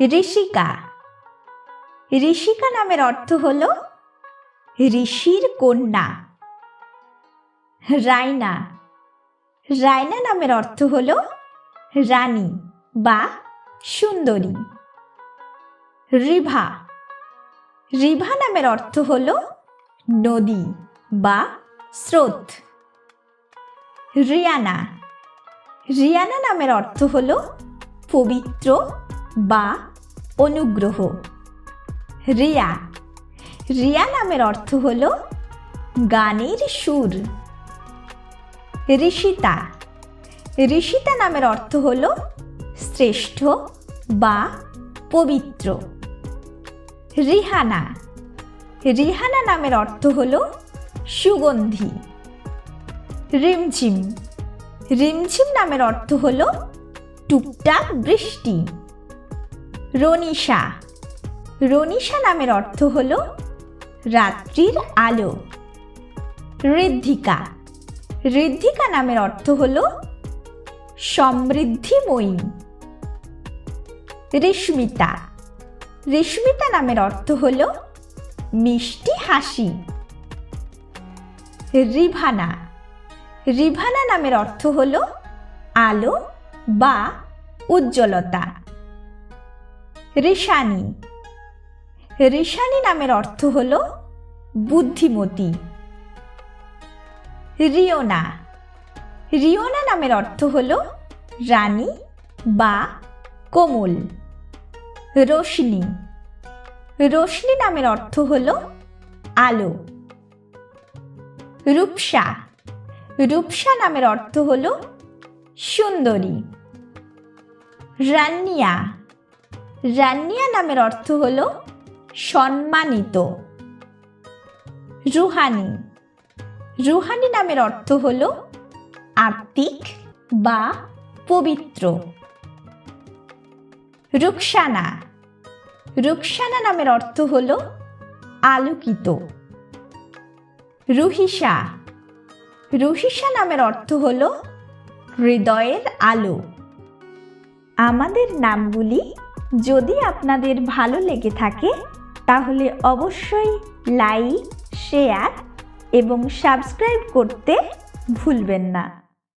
ঋষিকা। ঋষিকা নামের অর্থ হল ঋষির কন্যা। রায়না। রায়না নামের অর্থ হল রানী বা সুন্দরী। রিভা। রিভা নামের অর্থ হল নদী বা স্রোত। রিয়ানা। রিয়ানা নামের অর্থ হল পবিত্র বা অনুগ্রহ। রিয়া। রিয়া নামের অর্থ হল গানের সুর। ঋষিতা। ঋষিতা নামের অর্থ হল শ্রেষ্ঠ বা পবিত্র। রিহানা। রিহানা নামের অর্থ হল সুগন্ধি। রিমঝিম। রিমঝিম নামের অর্থ হল টুকটাক বৃষ্টি। রনিশা। রনিশা নামের অর্থ হল রাত্রির আলো। ঋদ্ধিকা। ঋদ্ধিকা নামের অর্থ হল সমৃদ্ধিময়ী। ঋষ্মিতা। ঋষ্মিতা নামের অর্থ হল মিষ্টি হাসি। রিভানা। রিভানা নামের অর্থ হল আলো বা উজ্জ্বলতা। ঋষানী। ঋষানী নামের অর্থ হল বুদ্ধিমতী। রিওনা। রিওনা নামের অর্থ হল রানী বা কোমল। রোশনি। রোশনি নামের অর্থ হল আলো। রূপসা। রূপসা নামের অর্থ হল সুন্দরী। রান্নিয়া। রান্নিয়া নামের অর্থ হল সম্মানিত। রুহানি। রুহানি নামের অর্থ হল আত্মিক বা পবিত্র। রুকসানা। রুকসানা নামের অর্থ হল আলোকিত। রুহিসা। রুহিসা নামের অর্থ হল হৃদয়ের আলো। আমাদের নামগুলি যদি আপনাদের ভালো লেগে থাকে তাহলে অবশ্যই লাইক, শেয়ার এবং সাবস্ক্রাইব করতে ভুলবেন না।